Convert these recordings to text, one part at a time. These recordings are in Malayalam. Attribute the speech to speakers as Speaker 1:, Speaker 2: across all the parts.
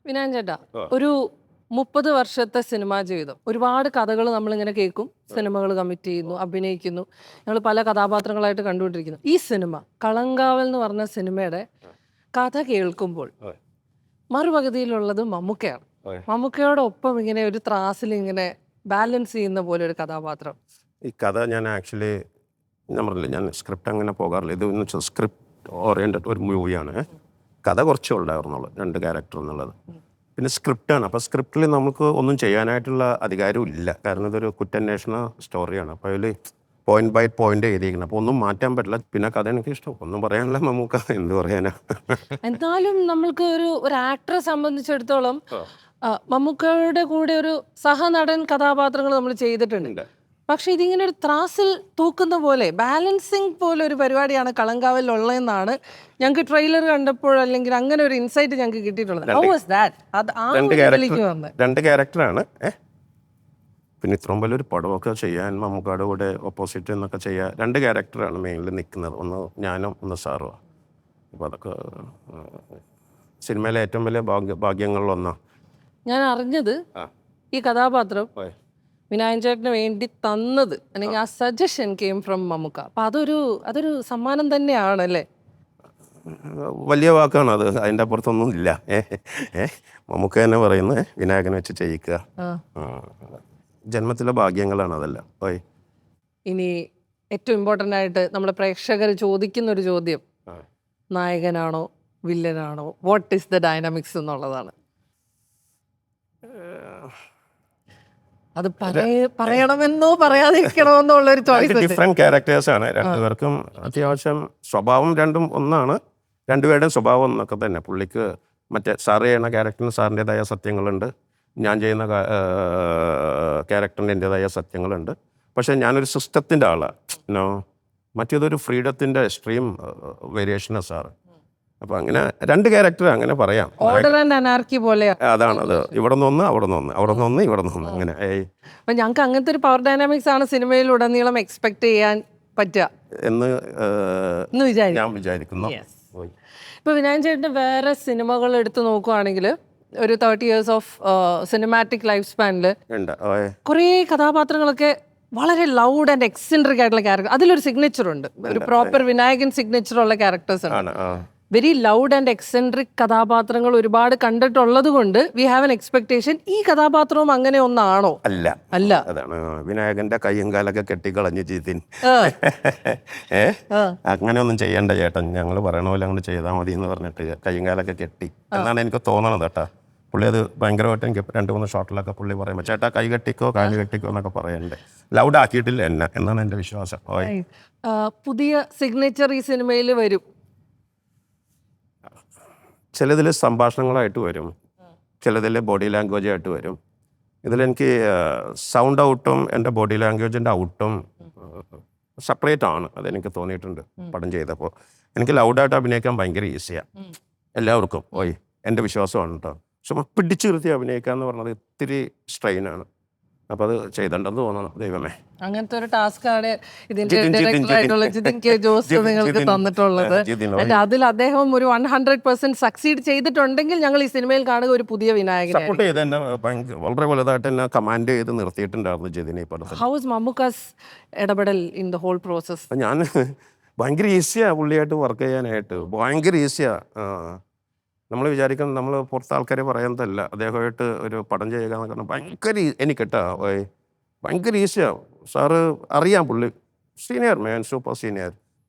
Speaker 1: വിനായൻ ചേട്ടാ,
Speaker 2: ആ.
Speaker 1: ഒരു 30 വർഷത്തെ സിനിമാ ജീവിതം, ഒരുപാട് കഥകൾ നമ്മളിങ്ങനെ കേൾക്കും, സിനിമകൾ കമ്മിറ്റ് ചെയ്യുന്നു, അഭിനയിക്കുന്നു, ഞങ്ങൾ പല കഥാപാത്രങ്ങളായിട്ട് കണ്ടുകൊണ്ടിരിക്കുന്നു. ഈ സിനിമ കളങ്കാവൽ എന്ന് പറഞ്ഞ സിനിമയുടെ കഥ കേൾക്കുമ്പോൾ
Speaker 2: ആ.
Speaker 1: മറുപകുതിയിലുള്ളത് മമ്മൂക്കയാണ്.
Speaker 2: ആ.
Speaker 1: മമ്മൂക്കയോടൊപ്പം ഇങ്ങനെ ഒരു ത്രാസിൽ ഇങ്ങനെ ബാലൻസ് ചെയ്യുന്ന പോലെ ഒരു കഥാപാത്രം.
Speaker 2: ഈ കഥ ഞാൻ ആക്ച്വലി ഞാൻ പറഞ്ഞില്ല, ഞാൻ സ്ക്രിപ്റ്റ് അങ്ങനെ പോകാറില്ല. ഇത് എന്ന് വെച്ചാൽ സ്ക്രിപ്റ്റ് ഓറിയൻറ്റഡ് ഒരു മൂവിയാണ്. കഥ കുറച്ചേ ഉണ്ടായിരുന്നുള്ളൂ, 2 ക്യാരക്ടർ എന്നുള്ളത്. പിന്നെ സ്ക്രിപ്റ്റാണ്. അപ്പോൾ സ്ക്രിപ്റ്റിൽ നമുക്ക് ഒന്നും ചെയ്യാനായിട്ടുള്ള അധികാരവും ഇല്ല. കാരണം ഇതൊരു കുറ്റാന്വേഷണ സ്റ്റോറിയാണ്. അപ്പോൾ അതിൽ പോയിന്റ് ബൈ പോയിന്റ് എഴുതിയിരിക്കണം. അപ്പോൾ ഒന്നും മാറ്റാൻ പറ്റില്ല. പിന്നെ കഥ എനിക്ക് ഇഷ്ടം, ഒന്നും പറയാനില്ല. നമുക്ക് എന്ത് പറയാനാ.
Speaker 1: എന്നാലും നമ്മൾക്ക് ഒരു ആക്ടറെ സംബന്ധിച്ചിടത്തോളം മമ്മൂക്കയുടെ കൂടെ ഒരു സഹനടൻ കഥാപാത്രങ്ങൾ നമ്മൾ ചെയ്തിട്ടുണ്ട്. പക്ഷെ ഇതിങ്ങനെ ഒരു ത്രാസിൽ തൂക്കുന്ന പോലെ ബാലൻസിങ് പോലെ ഒരു പരിപാടിയാണ് കളങ്കാവലിലുള്ളതെന്നാണ് ഞങ്ങൾക്ക് ട്രെയിലർ കണ്ടപ്പോൾ, അല്ലെങ്കിൽ അങ്ങനെ ഒരു ഇൻസൈറ്റ് ഞങ്ങൾക്ക് കിട്ടിയിട്ടുള്ളത്. How was that? അത് ആ ഒരു ഇതിലേക്ക് വന്നത്.
Speaker 2: 2 ക്യാരക്ടറാണ്. പിന്നെ ഇത്രയും വലിയൊരു പടമൊക്കെ ചെയ്യാൻ മമ്മൂക്കാട് കൂടെ ഓപ്പോസിറ്റ് എന്നൊക്കെ ചെയ്യാൻ 2 ക്യാരക്ടറാണ് മെയിനിൽ നിൽക്കുന്നത്. ഒന്ന് ഞാനും ഒന്ന് സാറും. അപ്പോൾ അതൊക്കെ സിനിമയിലെ ഏറ്റവും വലിയ ഭാഗ്യങ്ങളിലൊന്നാണ്.
Speaker 1: ഞാൻ അറിഞ്ഞത് ഈ കഥാപാത്രം വിനായൻ ചേട്ടന് വേണ്ടി തന്നത്, അല്ലെങ്കിൽ ആ സജഷൻ കെയിം ഫ്രം മമ്മൂക്ക. അപ്പൊ അതൊരു സമ്മാനം തന്നെയാണ് അല്ലേ?
Speaker 2: വലിയ വാക്കാണ് അത്, അതിൻ്റെ അപ്പുറത്തൊന്നും ഇല്ല. മമ്മൂക്ക തന്നെ പറയുന്നത് വിനായകനെ വെച്ച് ചെയ്യിക്കുക. ജന്മത്തിലെ ഭാഗ്യങ്ങളാണ് അതെല്ലാം.
Speaker 1: ഇനി ഏറ്റവും ഇമ്പോർട്ടൻ്റ് ആയിട്ട് നമ്മളെ പ്രേക്ഷകർ ചോദിക്കുന്ന ഒരു ചോദ്യം, നായകനാണോ വില്ലനാണോ, വാട്ട് ഈസ് ദ ഡൈനാമിക്സ് എന്നുള്ളതാണ്. അത് പറയണമെന്നോ പറയാതിരിക്കണമെന്നോ ഉള്ളൊരു ചോയ്സ്.
Speaker 2: ഡിഫറെൻറ്റ് ക്യാരക്ടേഴ്സാണ് രണ്ടുപേർക്കും. അത്യാവശ്യം സ്വഭാവം രണ്ടും ഒന്നാണ്. രണ്ടുപേരുടെയും സ്വഭാവം എന്നൊക്കെ തന്നെ. പുള്ളിക്ക് മറ്റേ സാറ് ചെയ്യുന്ന ക്യാരക്ടറിന് സാറിൻ്റെതായ സത്യങ്ങളുണ്ട്, ഞാൻ ചെയ്യുന്ന ക്യാരക്ടറിന് എൻ്റെതായ സത്യങ്ങളുണ്ട്. പക്ഷേ ഞാനൊരു സിസ്റ്റത്തിൻ്റെ ആളാണ്. മറ്റേതൊരു ഫ്രീഡത്തിൻ്റെ എക്സ്ട്രീം വേരിയേഷനാണ് സാറ്. അപ്പോൾ അങ്ങനെ 2 ക്യാരക്ടർ അങ്ങനെ പറയാം.
Speaker 1: ഓർഡർ ആൻഡ് അനാർക്കി പോലെ.
Speaker 2: അതാണത്. ഇവിടെ നിന്ന് അവിടെ നിന്ന്, അവിടെ നിന്ന് ഇവിടെ നിന്ന്, അങ്ങനെ.
Speaker 1: അപ്പം ഞങ്ങൾക്ക് അങ്ങനത്തെ ഒരു പവർ ഡൈനാമിക്സ് ആണ് സിനിമയിലുടനീളം എക്സ്പെക്ട് ചെയ്യാൻ പറ്റുക
Speaker 2: എന്ന് ഞാൻ വിചാരിക്കുന്നു.
Speaker 1: ഇപ്പൊ വിനായൻ ചേട്ടൻ്റെ വേറെ സിനിമകൾ എടുത്ത് നോക്കുവാണെങ്കിൽ ഒരു 30 years ഓഫ് സിനിമാറ്റിക് ലൈഫ് സ്പാനിൽ കുറേ കഥാപാത്രങ്ങളൊക്കെ വളരെ ലൗഡ് ആൻഡ് എക്സെൻട്രിക് ആയിട്ടുള്ള ക്യാരക്ടർ, അതിലൊരു സിഗ്നേച്ചർ ഉണ്ട്, ഒരു പ്രോപ്പർ വിനായകൻ സിഗ്നേച്ചർ ഉള്ള ക്യാരക്ടേഴ്സ് ആണ്. വെരി ലൗഡ് ആൻഡ് എക്സെൻട്രിക് കഥാപാത്രങ്ങൾ ഒരുപാട് കണ്ടിട്ടുള്ളത് കൊണ്ട് വി ഹാവ് എൻ എക്സ്പെക്ടേഷൻ ഈ കഥാപാത്രവും അങ്ങനെ ഒന്നാണോ? അല്ല.
Speaker 2: അതാണ് വിനായകന്റെ കയ്യും കാലൊക്കെ കെട്ടിക്കളഞ്ഞ് ചെയ്തിൻ. അങ്ങനെ ഒന്നും ചെയ്യണ്ട ചേട്ടൻ, ഞങ്ങൾ പറയണ പോലെ അങ്ങോട്ട് ചെയ്താൽ മതി എന്ന് പറഞ്ഞിട്ട് കയ്യും കാലൊക്കെ കെട്ടി എന്നാണ് എനിക്ക് തോന്നണത് കേട്ടാ. പുള്ളി അത് ഭയങ്കരമായിട്ട് എനിക്ക് 2-3 ഷോട്ടിലൊക്കെ പുള്ളി പറയുമ്പോൾ ചേട്ടാ കൈ കെട്ടിക്കോ കാല് കെട്ടിക്കോ എന്നൊക്കെ പറയണ്ടേ. ലൗഡ് ആക്കിയിട്ടില്ല എന്നെ എന്നാണ് എൻ്റെ വിശ്വാസം.
Speaker 1: പുതിയ സിഗ്നേച്ചർ ഈ സിനിമയിൽ വരും.
Speaker 2: ചിലതിൽ സംഭാഷണങ്ങളായിട്ട് വരും, ചിലതിൽ ബോഡി ലാംഗ്വേജ് ആയിട്ട് വരും. ഇതിലെനിക്ക് സൗണ്ട് ഔട്ടും എൻ്റെ ബോഡി ലാംഗ്വേജിൻ്റെ ഔട്ടും സെപ്പറേറ്റ് ആണ്. അതെനിക്ക് തോന്നിയിട്ടുണ്ട് പടം ചെയ്തപ്പോൾ. എനിക്ക് ലൗഡായിട്ട് അഭിനയിക്കാൻ ഭയങ്കര ഈസിയാണ്, എല്ലാവർക്കും എൻ്റെ വിശ്വാസമാണ് കേട്ടോ. പക്ഷെ പിടിച്ചു നിർത്തി അഭിനയിക്കുക എന്ന് പറഞ്ഞത് ഇത്തിരി സ്ട്രെയിനാണ്. അപ്പോൾ അത് ചെയ്തിട്ടുണ്ടെന്ന് തോന്നണം. ദൈവമേ,
Speaker 1: അങ്ങനത്തെ ഒരു ടാസ്ക് ആണ് ഇതിന്റെ ഡയറക്ടറായിട്ടുള്ള ജിതിൻ കെ ജോസ് നിങ്ങൾക്ക് തന്നിട്ടുള്ളത്. അതിൽ അദ്ദേഹം ഒരു 100% സക്സീഡ് ചെയ്തിട്ടുണ്ടെങ്കിൽ ഞങ്ങൾ ഈ സിനിമയിൽ കാണുക ഒരു പുതിയ വിനായകനെ.
Speaker 2: സപ്പോർട്ട് ചെയ്ത് എന്നെ വളരെ വലുതായിട്ട് എന്നെ കമാൻഡ് ചെയ്ത് നിർത്തിയിട്ടുണ്ടായിരുന്നു ജിതിനെ.
Speaker 1: ഹൗ ഇസ് മമ്മൂക്കാസ് ഇടപെടൽ ഇൻ ദ ഹോൾ പ്രോസസ്?
Speaker 2: ഞാൻ ഭയങ്കര ഈസിയാണ് പുള്ളിയായിട്ട് വർക്ക് ചെയ്യാനായിട്ട്, ഭയങ്കര ഈസിയാണ്. നമ്മൾ വിചാരിക്കുന്നത്, നമ്മൾ പുറത്തെ ആൾക്കാരെ പറയുന്നതല്ല, അദ്ദേഹമായിട്ട് ഒരു പടം ചെയ്യുക എന്നൊക്കെ പറഞ്ഞാൽ ഭയങ്കര എനിക്കെട്ടാ ഭയങ്കര ഈസിയാണ്. സാറ് അറിയാം, പുള്ളി സീനിയർ മാൻ, സൂപ്പർ സീനിയർ.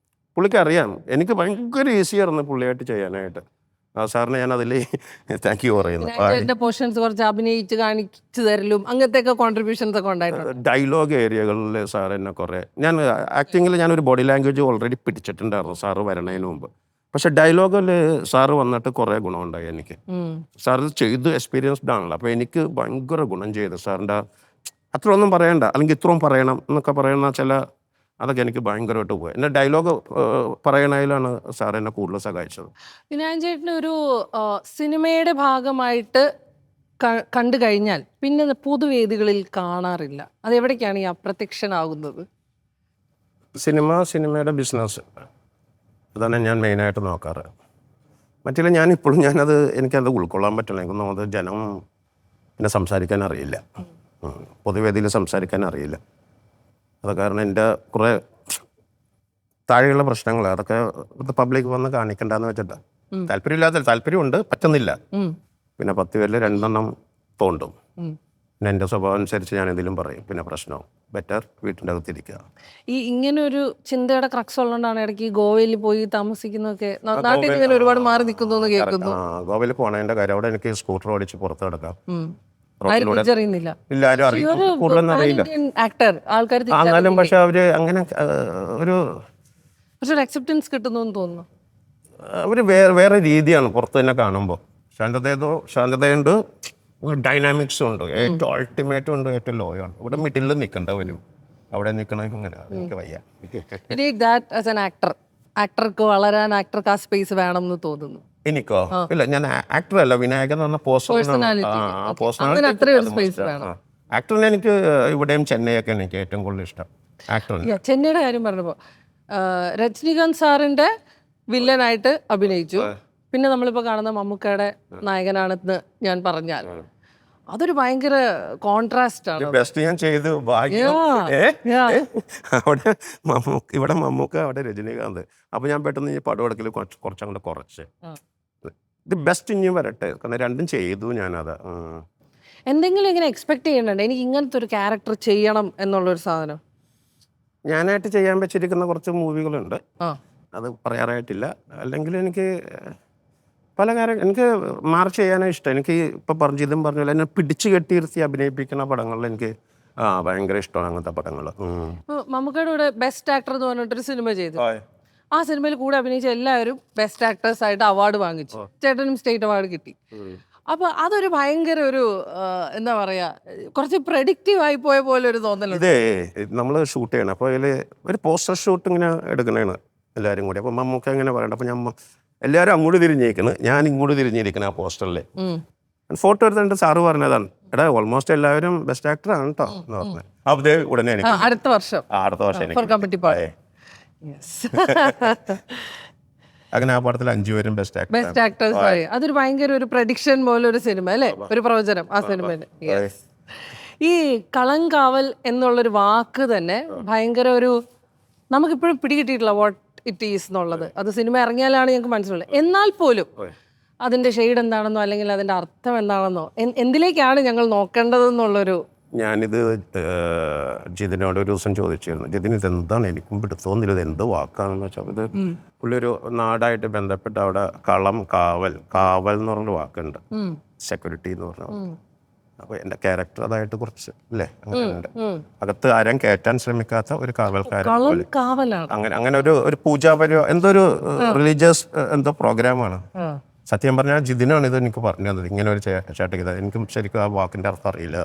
Speaker 2: പുള്ളിക്ക് അറിയാം എനിക്ക് ഭയങ്കര ഈസിയായിരുന്നു പുള്ളിയായിട്ട് ചെയ്യാനായിട്ട്. സാറിന് ഞാൻ അതിൽ താങ്ക് യു പറയുന്നു.
Speaker 1: പോർഷൻസ് കുറച്ച് അഭിനയിച്ച് കാണിച്ചു തരലും അങ്ങനത്തെ കോൺട്രിബ്യൂഷൻസ് ഒക്കെ ഉണ്ടായിട്ടുണ്ട്.
Speaker 2: ഡയലോഗ് ഏരിയകളിൽ സാർ എന്നെ കുറേ, ഞാൻ ആക്ടിങ്ങിൽ ഞാനൊരു ബോഡി ലാംഗ്വേജ് ഓൾറെഡി പിടിച്ചിട്ടുണ്ടായിരുന്നു സാറ് വരണതിന് മുമ്പ്. പക്ഷെ ഡയലോഗിൽ സാറ് വന്നിട്ട് കുറേ ഗുണമുണ്ടായി എനിക്ക്. സാർ ചെയ്ത് എക്സ്പീരിയൻസ്ഡ് ആണല്ലോ, അപ്പോൾ എനിക്ക് ഭയങ്കര ഗുണം ചെയ്തു സാറിൻ്റെ. അത്ര ഒന്നും പറയണ്ട, അല്ലെങ്കിൽ ഇത്രയും പറയണം എന്നൊക്കെ പറയുന്ന ചില അതൊക്കെ എനിക്ക് ഭയങ്കരമായിട്ട് പോയി. എന്നെ ഡയലോഗ് പറയണതിലാണ് സാർ എന്നെ കൂടുതൽ സഹായിച്ചത്.
Speaker 1: വിനായൻ ചേട്ടന് ഒരു സിനിമയുടെ ഭാഗമായിട്ട് കണ്ടു കഴിഞ്ഞാൽ പിന്നെ പൊതുവേദികളിൽ കാണാറില്ല, അതെവിടേക്കാണ് ഈ അപ്രത്യക്ഷനാകുന്നത്?
Speaker 2: സിനിമയുടെ ബിസിനസ്, അതാണ് ഞാൻ മെയിനായിട്ട് നോക്കാറ്. മറ്റേ എനിക്കത് ഉൾക്കൊള്ളാൻ പറ്റില്ല. എനിക്കൊന്നും ജനം പിന്നെ സംസാരിക്കാൻ അറിയില്ല, പൊതുവേദിയിൽ സംസാരിക്കാൻ അറിയില്ല. അത് കാരണം എൻ്റെ കുറേ താഴെയുള്ള പ്രശ്നങ്ങൾ അതൊക്കെ പബ്ലിക് വന്ന് കാണിക്കണ്ടെന്ന് വെച്ചിട്ടാണ്. താല്പര്യമുണ്ട്, പറ്റുന്നില്ല. പിന്നെ 10 പേരിൽ 2 എണ്ണം തോണ്ടും. പിന്നെ എൻ്റെ സ്വഭാവം അനുസരിച്ച് ഞാൻ എന്തെങ്കിലും പറയും, പിന്നെ പ്രശ്നവും. ബെറ്റർ വീട്ടിൻ്റെ അകത്തിരിക്കുക.
Speaker 1: ഇങ്ങനെ ഒരു ചിന്തയുടെ ക്രക്സ് ഉള്ളതുകൊണ്ടാണ് ഇടയ്ക്ക് ഗോവയിൽ പോയി താമസിക്കുന്നതൊക്കെ. നാട്ടിൽ നിന്ന് ഇങ്ങനെ ഒരുപാട് മാറി നിൽക്കുന്നു എന്ന് കേൾക്കുന്നു.
Speaker 2: ഗോവയിൽ പോണതിൻ്റെ കാര്യം, അവിടെ എനിക്ക് സ്കൂട്ടർ ഓടിച്ച് പുറത്ത് കിടക്കാം.
Speaker 1: ആരും തിരിച്ചറിയുന്നില്ല.
Speaker 2: ഇല്ല, ആരും കൂടുതലൊന്നും അറിയില്ല.
Speaker 1: ആക്ടർ ആൾക്കാർ
Speaker 2: എന്നാലും പക്ഷെ അവര് അങ്ങനെ ഒരു
Speaker 1: അക്സെപ്റ്റൻസ് കിട്ടുന്നു എന്ന് തോന്നുന്നു.
Speaker 2: അവര് വേറെ രീതിയാണ് പുറത്ത് തന്നെ കാണുമ്പോൾ. ശാന്തതയുണ്ട്, ഡൈനാമിക്സും ഉണ്ട്, ഏറ്റവും അൾട്ടിമേറ്റും ഉണ്ട്, ഏറ്റവും ലോയാണ്. ഇവിടെ മിഡിലിൽ നിൽക്കേണ്ടവരും അവിടെ നിൽക്കണ ഇങ്ങനെ എനിക്ക് വയ്യ.
Speaker 1: ആക്ടർക്ക് വളരാൻ ആക്ടർക്ക് ആ സ്പേസ് വേണം എന്ന് തോന്നുന്നു.
Speaker 2: എനിക്കോ? ഇല്ല, ഞാൻ ആക്ടർ അല്ല, വിനായകൻ എന്ന് പറഞ്ഞ ആക്ടറിനെ എനിക്ക് ഇവിടെയും ചെന്നൈയൊക്കെ എനിക്ക് ഏറ്റവും കൂടുതൽ ഇഷ്ടം. ആക്ടറിന്
Speaker 1: ചെന്നൈയുടെ കാര്യം പറഞ്ഞപ്പോൾ രജനീകാന്ത് സാറിന്റെ വില്ലനായിട്ട് അഭിനയിച്ചു. പിന്നെ നമ്മളിപ്പോൾ കാണുന്ന മമ്മൂക്കയുടെ നായകനാണെന്ന് ഞാൻ പറഞ്ഞാൽ അതൊരു ഭയങ്കര കോൺട്രാസ്റ്റ് ആണ്.
Speaker 2: ബെസ്റ്റ് ഞാൻ ചെയ്തു. ഇവിടെ മമ്മൂക്ക, അവിടെ രജനീകാന്ത്. അപ്പൊ ഞാൻ പെട്ടെന്ന് ഈ പടമെടുക്കൽ കുറച്ചങ്ങോട്ട് കുറച്ച് ഇത് ബെസ്റ്റ് ഇനിയും വരട്ടെ, കാരണം രണ്ടും ചെയ്തു ഞാനത്.
Speaker 1: എന്തെങ്കിലും ഇങ്ങനെ എക്സ്പെക്ട് ചെയ്യണ്ടേ എനിക്ക് ഇങ്ങനത്തെ ഒരു ക്യാരക്ടർ ചെയ്യണം എന്നുള്ളൊരു സാധനം?
Speaker 2: ഞാനായിട്ട് ചെയ്യാൻ വെച്ചിരിക്കുന്ന കുറച്ച് മൂവികളുണ്ട്, അത് പറയാറായിട്ടില്ല. അല്ലെങ്കിൽ എനിക്ക് പല കാര്യം എനിക്ക് മാർച്ച് ചെയ്യാനാണ് ഇഷ്ടം. എനിക്ക് ഇപ്പം പറഞ്ഞല്ലോ, എന്നെ പിടിച്ചു കെട്ടിയിരുത്തി അഭിനയിപ്പിക്കുന്ന പടങ്ങളിൽ എനിക്ക് ഭയങ്കര ഇഷ്ടമാണ് അങ്ങനത്തെ പടങ്ങൾ.
Speaker 1: മമ്മൂക്കയുടെ കൂടെ ബെസ്റ്റ് ആക്ടർ എന്ന് പറഞ്ഞിട്ടൊരു സിനിമ ചെയ്തു. ആ സിനിമയിൽ കൂടെ അഭിനയിച്ച എല്ലാവരും ബെസ്റ്റ് ആക്ടേഴ്സ് ആയിട്ട് അവാർഡ് വാങ്ങിച്ചു. ചേട്ടനും സ്റ്റേറ്റ് അവാർഡ് കിട്ടി. അപ്പൊ അതൊരു ഭയങ്കര ഒരു എന്താ പറയാ, കുറച്ച് പ്രഡിക്റ്റീവ് ആയി പോയ പോലെ ഒരു തോന്നലുണ്ട്.
Speaker 2: ഇതേ നമ്മൾ ഷൂട്ട് ചെയ്യണം, അപ്പോൾ അതിൽ ഒരു പോസ്റ്റർ ഷൂട്ട് ഇങ്ങനെ എടുക്കണേണ് എല്ലാവരും കൂടി. അപ്പോൾ മമ്മൂക്ക ഇങ്ങനെ പറയണം, അപ്പോൾ ഞാൻ എല്ലാവരും അങ്ങോട്ട് തിരിഞ്ഞേക്കുന്നു, ഞാൻ ഇങ്ങോട്ട് തിരിഞ്ഞിരിക്കണം ആ പോസ്റ്ററിൽ. ഫോട്ടോ എടുത്തിട്ട് സാറ് പറഞ്ഞതാണ്, എടാ ഓൾമോസ്റ്റ് എല്ലാവരും ബെസ്റ്റ് ആക്ടർ ആണ് കേട്ടോ എന്ന് പറഞ്ഞത്. അപ്പോൾ ഉടനെ
Speaker 1: അടുത്ത വർഷം
Speaker 2: അങ്ങനെ ആ പടത്തിൽ 5 പേരും ബെസ്റ്റ്
Speaker 1: ആക്ടേഴ്സ് ആയി. അതൊരു ഭയങ്കര ഒരു പ്രഡിക്ഷൻ പോലെ ഒരു സിനിമ അല്ലേ, ഒരു പ്രവചനം ആ സിനിമയിൽ. ഈ കളങ്കാവൽ എന്നുള്ളൊരു വാക്ക് തന്നെ ഭയങ്കര ഒരു നമുക്കിപ്പോഴും പിടികിട്ടിയിട്ടില്ല വാട്ട് ഇറ്റ് ഈസ് എന്നുള്ളത്. അത് സിനിമ ഇറങ്ങിയാലാണ് ഞങ്ങൾക്ക് മനസ്സിലുള്ളത്. എന്നാൽ പോലും അതിന്റെ ഷെയ്ഡ് എന്താണെന്നോ അല്ലെങ്കിൽ അതിന്റെ അർത്ഥം എന്താണെന്നോ എന്തിലേക്കാണ് ഞങ്ങൾ നോക്കേണ്ടതെന്നുള്ളൊരു.
Speaker 2: ഞാനിത് ജിതിനോട് ഒരു ദിവസം ചോദിച്ചിരുന്നു, ജിതിന് ഇതെന്താണ് എനിക്കും തോന്നില്ല, ഇത് എന്ത് വാക്കാണെന്ന് വെച്ചാൽ ഇത് പുള്ളിയൊരു നാടായിട്ട് ബന്ധപ്പെട്ട് അവിടെ കാവൽ എന്ന് പറഞ്ഞൊരു വാക്കുണ്ട്, സെക്യൂരിറ്റി എന്ന് പറഞ്ഞ. അപ്പോൾ എൻ്റെ ക്യാരക്ടർ അതായിട്ട് കുറച്ച് അല്ലേ അങ്ങനെ ഉണ്ട്. അകത്ത് ആരും കയറ്റാൻ ശ്രമിക്കാത്ത ഒരു കാവൽക്കാരൻ. അങ്ങനെ ഒരു പൂജാപരിയോ എന്തോ ഒരു റിലീജിയസ് എന്തോ പ്രോഗ്രാമാണ്. സത്യം പറഞ്ഞാൽ ജിതിനാണ് ഇത് എനിക്ക് പറഞ്ഞു തന്നത്, ഇങ്ങനെ ഒരു ചേട്ടയ്ക്ക്. എനിക്കും ശരിക്കും ആ വാക്കിൻ്റെ അർത്ഥം അറിയില്ല,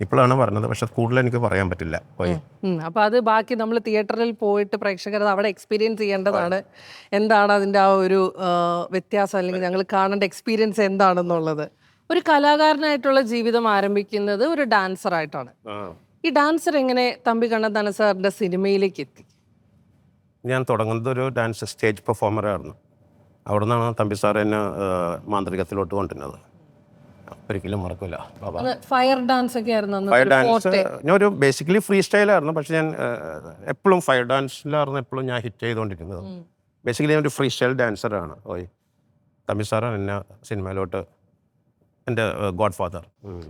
Speaker 2: ഇപ്പോഴാണ് പറഞ്ഞത്. പക്ഷെ കൂടുതൽ എനിക്ക് പറയാൻ പറ്റില്ല.
Speaker 1: അപ്പൊ അത് ബാക്കി നമ്മൾ തിയേറ്ററിൽ പോയിട്ട് പ്രേക്ഷകർ അവിടെ എക്സ്പീരിയൻസ് ചെയ്യേണ്ടതാണ്. എന്താണ് അതിൻ്റെ ആ ഒരു വ്യത്യാസം, അല്ലെങ്കിൽ ഞങ്ങൾ കാണേണ്ട എക്സ്പീരിയൻസ് എന്താണെന്നുള്ളത്. ഒരു കലാകാരനായിട്ടുള്ള ജീവിതം ആരംഭിക്കുന്നത് ഒരു ഡാൻസർ ആയിട്ടാണ്. ഈ ഡാൻസർ എങ്ങനെ തമ്പി കണ്ണന്താനം സാറിന്റെ സിനിമയിലേക്ക് എത്തി?
Speaker 2: ഞാൻ തുടങ്ങുന്നത് ഒരു ഡാൻസ് സ്റ്റേജ് പെർഫോമറായിരുന്നു. അവിടെ നിന്നാണ് തമ്പി സാർ എന്നെ മാന്ത്രികത്തിലോട്ട് കൊണ്ടുവരുന്നത്. ഒരിക്കലും മറക്കില്ല.
Speaker 1: ഫയർ ഡാൻസ് ഒക്കെ ആയിരുന്നു.
Speaker 2: ഫയർ ഡാൻസ് ഞാൻ ഒരു ബേസിക്കലി ഫ്രീ സ്റ്റൈലായിരുന്നു, പക്ഷെ ഞാൻ എപ്പോഴും ഫയർ ഡാൻസിലായിരുന്നു എപ്പോഴും ഞാൻ ഹിറ്റ് ചെയ്തുകൊണ്ടിരുന്നത്. ബേസിക്കലി ഞാൻ ഒരു ഫ്രീ സ്റ്റൈൽ ഡാൻസറാണ്. തമ്പി സാറാണ് എന്നെ സിനിമയിലോട്ട് എൻ്റെ ഗോഡ് ഫാദർ.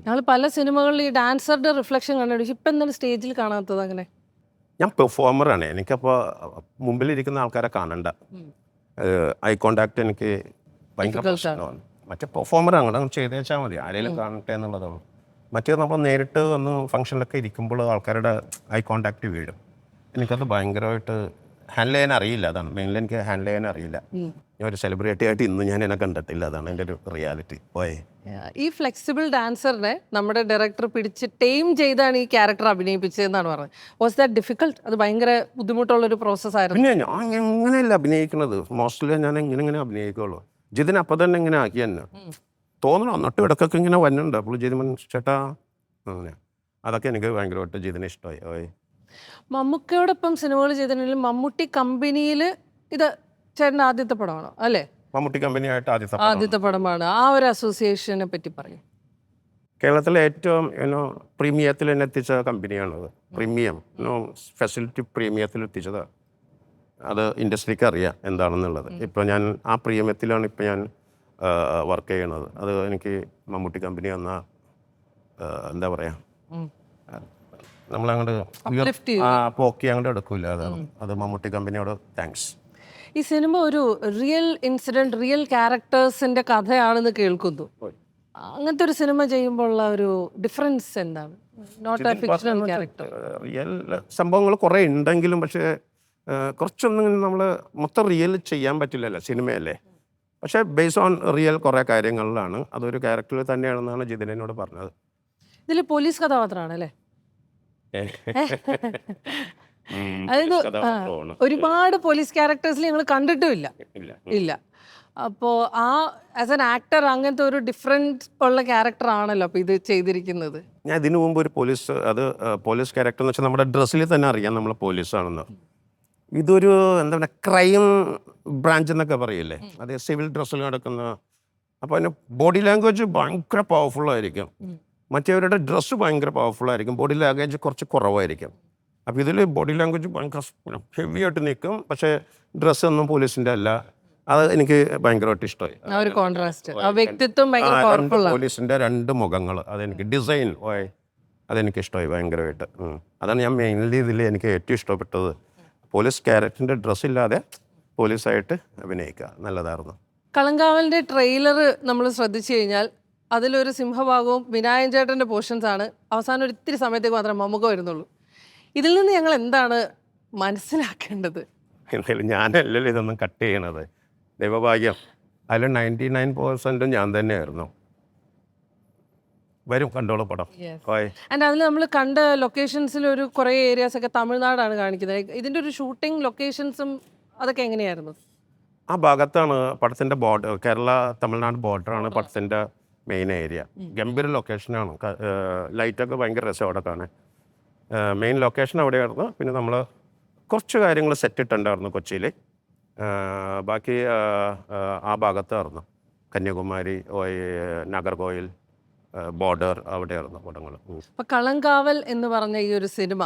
Speaker 1: ഞങ്ങൾ പല സിനിമകളിൽ ഈ ഡാൻസറുടെ റിഫ്ലക്ഷൻ കണ്ടു. ഇപ്പം എന്താണ് സ്റ്റേജിൽ കാണാത്തത്? അങ്ങനെ
Speaker 2: ഞാൻ പെർഫോമറാണ്. എനിക്കപ്പോൾ മുമ്പിലിരിക്കുന്ന ആൾക്കാരെ കാണണ്ട, ഐ കോണ്ടാക്ട് എനിക്ക് ഭയങ്കര പ്രശ്നമാണ്. മറ്റേ പെർഫോമറാണ്, അങ്ങനെ ചെയ്തേച്ചാൽ മതി, ആരെങ്കിലും കാണട്ടെ എന്നുള്ളതാണ്. മറ്റേ നമ്മൾ നേരിട്ട് വന്ന് ഫംഗ്ഷനിലൊക്കെ ഇരിക്കുമ്പോൾ ആൾക്കാരുടെ ഐ കോണ്ടാക്ട് വീഴും. എനിക്കത് ഭയങ്കരമായിട്ട് ഹാൻഡിൽ ചെയ്യാൻ അറിയില്ല. അതാണ് മെയിൻലി, എനിക്ക് ഹാൻഡിൽ ചെയ്യാൻ അറിയില്ല. ഞാൻ ഒരു സെലിബ്രിറ്റി ആയിട്ട് ഇന്ന് ഞാൻ എന്നെ കണ്ടിട്ടില്ല, അതാണ് എൻ്റെ ഒരു റിയാലിറ്റി.
Speaker 1: ഈ ഫ്ലെക്സിബിൾ ഡാൻസറിനെ നമ്മുടെ ഡയറക്ടർ പിടിച്ച് ടൈം ചെയ്താണ് ഈ ക്യാരക്ടർ അഭിനയിപ്പിച്ചതെന്നാണ് പറഞ്ഞത്. Was that difficult? അത് ഭയങ്കര ബുദ്ധിമുട്ടുള്ളൊരു പ്രോസസ് ആയിരുന്നു.
Speaker 2: പിന്നെ ഞാൻ എങ്ങനെയല്ല അഭിനയിക്കുന്നത്, മോസ്റ്റ്ലി ഞാൻ ഇങ്ങനെ അഭിനയിക്കുള്ളൂ. ജിതിന് അപ്പം തന്നെ ഇങ്ങനെ ആക്കി തന്നെ തോന്നണം. എന്നിട്ട് ഇടയ്ക്കൊക്കെ ഇങ്ങനെ വന്നുണ്ട്, അപ്പോൾ ജിതിമൻ ചേട്ടാ അങ്ങനെ. അതൊക്കെ എനിക്ക് ഭയങ്കരമായിട്ട് ജിതിന് ഇഷ്ടമായി.
Speaker 1: മമ്മൂക്കയോടൊപ്പം സിനിമകൾ ചെയ്തിട്ടുണ്ടെങ്കിലും മമ്മൂട്ടി കമ്പനിയിൽ ഇത് ചേട്ടൻ്റെ ആദ്യത്തെ പടമാണോ അല്ലേ?
Speaker 2: മമ്മൂട്ടി കമ്പനിയായിട്ട് ആദ്യത്തെ
Speaker 1: ആദ്യത്തെ പടമാണ്. ആ ഒരു അസോസിയേഷനെ പറ്റി പറയും.
Speaker 2: കേരളത്തിലെ ഏറ്റവും പ്രീമിയത്തിൽ എന്നെ എത്തിച്ച കമ്പനിയാണത്. പ്രീമിയം ഫെസിലിറ്റി പ്രീമിയത്തിൽ എത്തിച്ചത്. അത് ഇൻഡസ്ട്രിക്ക് അറിയാം എന്താണെന്നുള്ളത്. ഇപ്പോൾ ഞാൻ ആ പ്രീമിയത്തിലാണ് ഇപ്പോൾ ഞാൻ വർക്ക് ചെയ്യണത്. അത് എനിക്ക് മമ്മൂട്ടി കമ്പനി തന്ന എന്താ പറയുക, നമ്മളങ്ങോട്ട് പോക്കി അങ്ങോട്ട് എടുക്കില്ല. അത് മമ്മൂട്ടി കമ്പനിയോട് താങ്ക്സ്.
Speaker 1: ഈ സിനിമ ഒരു റിയൽ ഇൻസിഡന്റ്, റിയൽ ക്യാരക്ടേഴ്സിന്റെ കഥയാണെന്ന് കേൾക്കുന്നു. അങ്ങനത്തെ ഒരു സിനിമ ചെയ്യുമ്പോൾ ഉള്ള ഒരു ഡിഫറൻസ് എന്താണ്? Not a fictional character.
Speaker 2: Real സംഭവങ്ങൾ കുറേ ഉണ്ടെങ്കിലും പക്ഷേ കുറച്ചൊന്നും നമ്മൾ മൊത്തം റിയൽ ചെയ്യാൻ പറ്റില്ലല്ലോ, സിനിമയല്ലേ. പക്ഷേ ബേസ് ഓൺ റിയൽ കുറേ കാര്യങ്ങളിലാണ്. അതൊരു ക്യാരക്ടറിൽ തന്നെയാണെന്നാണ് ജിതിനോട് പറഞ്ഞത്.
Speaker 1: ഇതിൽ പോലീസ് കഥാപാത്രമാണ് അല്ലേ? അതായത് ഒരുപാട് പോലീസ് ക്യാരക്ടേഴ്സിൽ ഞങ്ങൾ കണ്ടിട്ടുമില്ല. ഇല്ല. അപ്പോൾ ആ ആസ് എൻ ആക്ടർ അങ്ങനത്തെ ഒരു ഡിഫറെൻറ്റ് ഉള്ള ക്യാരക്ടർ ആണല്ലോ അപ്പോൾ ഇത് ചെയ്തിരിക്കുന്നത്.
Speaker 2: ഞാൻ ഇതിനു മുമ്പ് ഒരു പോലീസ് ക്യാരക്ടർ എന്ന് വെച്ചാൽ നമ്മുടെ ഡ്രസ്സിൽ തന്നെ അറിയാം നമ്മൾ പോലീസാണെന്ന്. ഇതൊരു എന്താ പറയുക, ക്രൈം ബ്രാഞ്ച് എന്നൊക്കെ പറയില്ലേ, അത് സിവിൽ ഡ്രസ്സിൽ നടക്കുന്ന. അപ്പോൾ അതിന് ബോഡി ലാംഗ്വേജ് ഭയങ്കര പവർഫുള്ളായിരിക്കും. മറ്റവരുടെ ഡ്രസ്സ് ഭയങ്കര പവർഫുള്ളായിരിക്കും, ബോഡി ലാംഗ്വേജ് കുറച്ച് കുറവായിരിക്കും. അപ്പോൾ ഇതിൽ ബോഡി ലാംഗ്വേജ് ഭയങ്കര ഹെവി ആയിട്ട് നിൽക്കും, പക്ഷേ ഡ്രസ്സൊന്നും പോലീസിൻ്റെ അല്ല. അത് എനിക്ക് ഭയങ്കരമായിട്ട് ഇഷ്ടമായി. പോലീസിൻ്റെ 2 മുഖങ്ങൾ അതെനിക്ക് ഡിസൈൻ അതെനിക്ക് ഇഷ്ടമായി ഭയങ്കരമായിട്ട്. അതാണ് ഞാൻ മെയിൻലി ഇതിൽ എനിക്ക് ഏറ്റവും ഇഷ്ടപ്പെട്ടത്. പോലീസ് ക്യാരക്ടറിൻ്റെ ഡ്രസ്സില്ലാതെ പോലീസായിട്ട് അഭിനയിക്കുക നല്ലതായിരുന്നു.
Speaker 1: കളങ്കാവലിൻ്റെ ട്രെയിലർ നമ്മൾ ശ്രദ്ധിച്ചു കഴിഞ്ഞാൽ അതിലൊരു സിംഹഭാഗവും വിനായകൻ ചേട്ടൻ്റെ പോർഷൻസ് ആണ്. അവസാനം ഒരു ഇത്തിരി സമയത്തേക്ക് മാത്രമേ മമ്മൂക്ക വരുന്നുള്ളൂ. ഇതിൽ നിന്ന് ഞങ്ങൾ എന്താണ് മനസ്സിലാക്കേണ്ടത്?
Speaker 2: എന്തായാലും ഞാനല്ലല്ലോ ഇതൊന്നും കട്ട് ചെയ്യണത്, ദൈവഭാഗ്യം. അതിൽ 99% ഞാൻ തന്നെയായിരുന്നു. വരും, കണ്ടോളൂ പടം.
Speaker 1: ആൻഡ് അതിൽ നമ്മൾ കണ്ട ലൊക്കേഷൻസിൽ ഒരു കുറേ ഏരിയാസ് ഒക്കെ തമിഴ്നാടാണ് കാണിക്കുന്നത്. ഇതിൻ്റെ ഒരു ഷൂട്ടിംഗ് ലൊക്കേഷൻസും അതൊക്കെ എങ്ങനെയായിരുന്നു?
Speaker 2: ആ ഭാഗത്താണ് പടത്തിൻ്റെ ബോർഡർ, കേരള തമിഴ്നാട് ബോർഡറാണ് പടത്തിൻ്റെ മെയിൻ ഏരിയ. ഗംഭീര ലൊക്കേഷനാണ്, ലൈറ്റൊക്കെ ഭയങ്കര രസം അവിടെ കാണാൻ. മെയിൻ ലൊക്കേഷൻ അവിടെയായിരുന്നു. പിന്നെ നമ്മൾ കുറച്ച് കാര്യങ്ങൾ സെറ്റ് ഇട്ടുണ്ടായിരുന്നു കൊച്ചിയിൽ. ബാക്കി ആ ഭാഗത്തായിരുന്നു, കന്യാകുമാരി, നാഗർകോയിൽ ബോർഡർ, അവിടെയായിരുന്നു പടങ്ങൾ.
Speaker 1: അപ്പോൾ കളങ്കാവൽ എന്ന് പറഞ്ഞ ഈ ഒരു സിനിമ,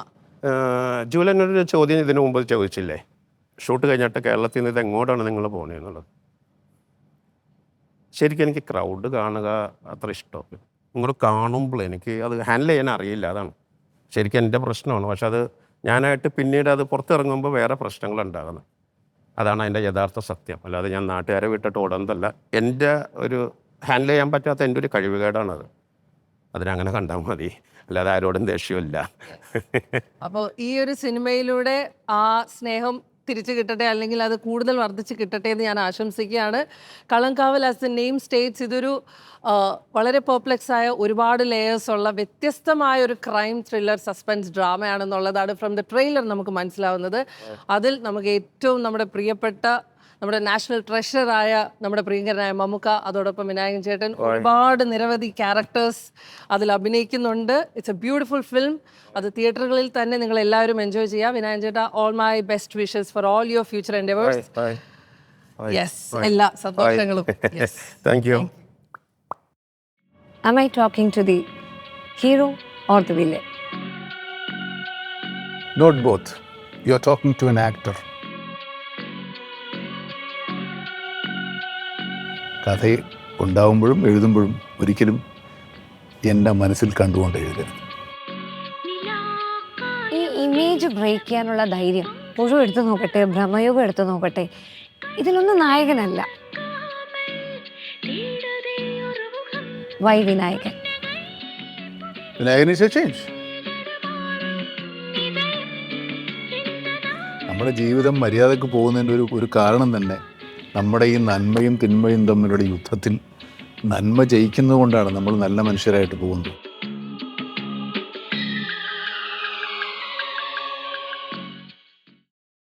Speaker 2: ജൂലനൊരു ചോദ്യം ഇതിനു മുമ്പ് ചോദിച്ചില്ലേ, ഷൂട്ട് കഴിഞ്ഞിട്ട് കേരളത്തിൽ നിന്ന് ഇത് എങ്ങോട്ടാണ് നിങ്ങൾ പോകുന്നതെന്നുള്ളത്. ശരിക്കും എനിക്ക് ക്രൗഡ് കാണുക അത്ര ഇഷ്ടമല്ല. ഇങ്ങോട്ട് കാണുമ്പോൾ എനിക്ക് അത് ഹാൻഡിൽ ചെയ്യാൻ അറിയില്ല, അതാണ് ശരിക്കും എൻ്റെ പ്രശ്നമാണ്. പക്ഷെ അത് ഞാനായിട്ട് പിന്നീട് അത് പുറത്തിറങ്ങുമ്പോൾ വേറെ പ്രശ്നങ്ങളുണ്ടാകുന്നത്. അതാണ് അതിൻ്റെ യഥാർത്ഥ സത്യം. അല്ലാതെ ഞാൻ നാട്ടുകാരെ വിട്ടിട്ട് ഓടുന്നതല്ല. എൻ്റെ ഒരു ഹാൻഡിൽ ചെയ്യാൻ പറ്റാത്ത എൻ്റെ ഒരു കഴിവുകേടാണത്. അതിനങ്ങനെ കണ്ടാൽ മതി, അല്ലാതെ ആരോടും ദേഷ്യമില്ല.
Speaker 1: അപ്പോൾ ഈ ഒരു സിനിമയിലൂടെ ആ സ്നേഹം തിരിച്ചു കിട്ടട്ടെ, അല്ലെങ്കിൽ അത് കൂടുതൽ വർദ്ധിച്ച് കിട്ടട്ടെ എന്ന് ഞാൻ ആശംസിക്കുകയാണ്. Kalamkaval as the name states, ഇതൊരു വളരെ പെർപ്ലെക്സ് ആയ ഒരുപാട് ലെയേഴ്സ് ഉള്ള വ്യത്യസ്തമായ ഒരു ക്രൈം ത്രില്ലർ സസ്പെൻസ് ഡ്രാമയാണെന്നുള്ളതാണ് ഫ്രം ദ ട്രെയിലർ നമുക്ക് മനസ്സിലാവുന്നത്. അതിൽ നമുക്ക് ഏറ്റവും നമ്മുടെ പ്രിയപ്പെട്ട, നമ്മുടെ നാഷണൽ ട്രഷറായ നമ്മുടെ പ്രിയങ്കരനായ മമ്മൂക്ക, അതോടൊപ്പം വിനായകൻ ചേട്ടൻ, ഒരുപാട് നിരവധി ക്യാരക്ടേഴ്സ് അതിൽ അഭിനയിക്കുന്നുണ്ട്. It's a beautiful film. അത് തിയേറ്ററുകളിൽ തന്നെ നിങ്ങൾ എല്ലാവരും എൻജോയ് ചെയ്യുക. വിനായകൻ ചേട്ടാ, all my best wishes for all your future endeavours. Yes, എല്ലാ സന്തോഷങ്ങളും.
Speaker 2: Thank you.
Speaker 3: Am I talking to the hero or the villain?
Speaker 4: Not both. You're talking to an actor. കഥ ഉണ്ടാവുമ്പോഴും എഴുതുമ്പോഴും ഒരിക്കലും എൻ്റെ മനസ്സിൽ കണ്ടുകൊണ്ട് എഴുതരുത്.
Speaker 3: ഈ ഇമേജ് ബ്രേക്ക് ചെയ്യാനുള്ള ധൈര്യം മുഴുവൻ എടുത്തു നോക്കട്ടെ, ഭ്രമയുഗം എടുത്തു നോക്കട്ടെ, ഇതിലൊന്നും നായകനല്ല. Why Vinayakan?
Speaker 4: Vinayakan is a change. നമ്മുടെ ജീവിതം മര്യാദക്ക് പോകുന്നതിൻ്റെ ഒരു കാരണം തന്നെ നമ്മുടെ ഈ നന്മയും തിന്മയും തമ്മിലുള്ള യുദ്ധത്തിൽ നന്മ ജയിക്കുന്നതുകൊണ്ടാണ് നമ്മൾ നല്ല മനുഷ്യരായിട്ട് പോകുന്നത്.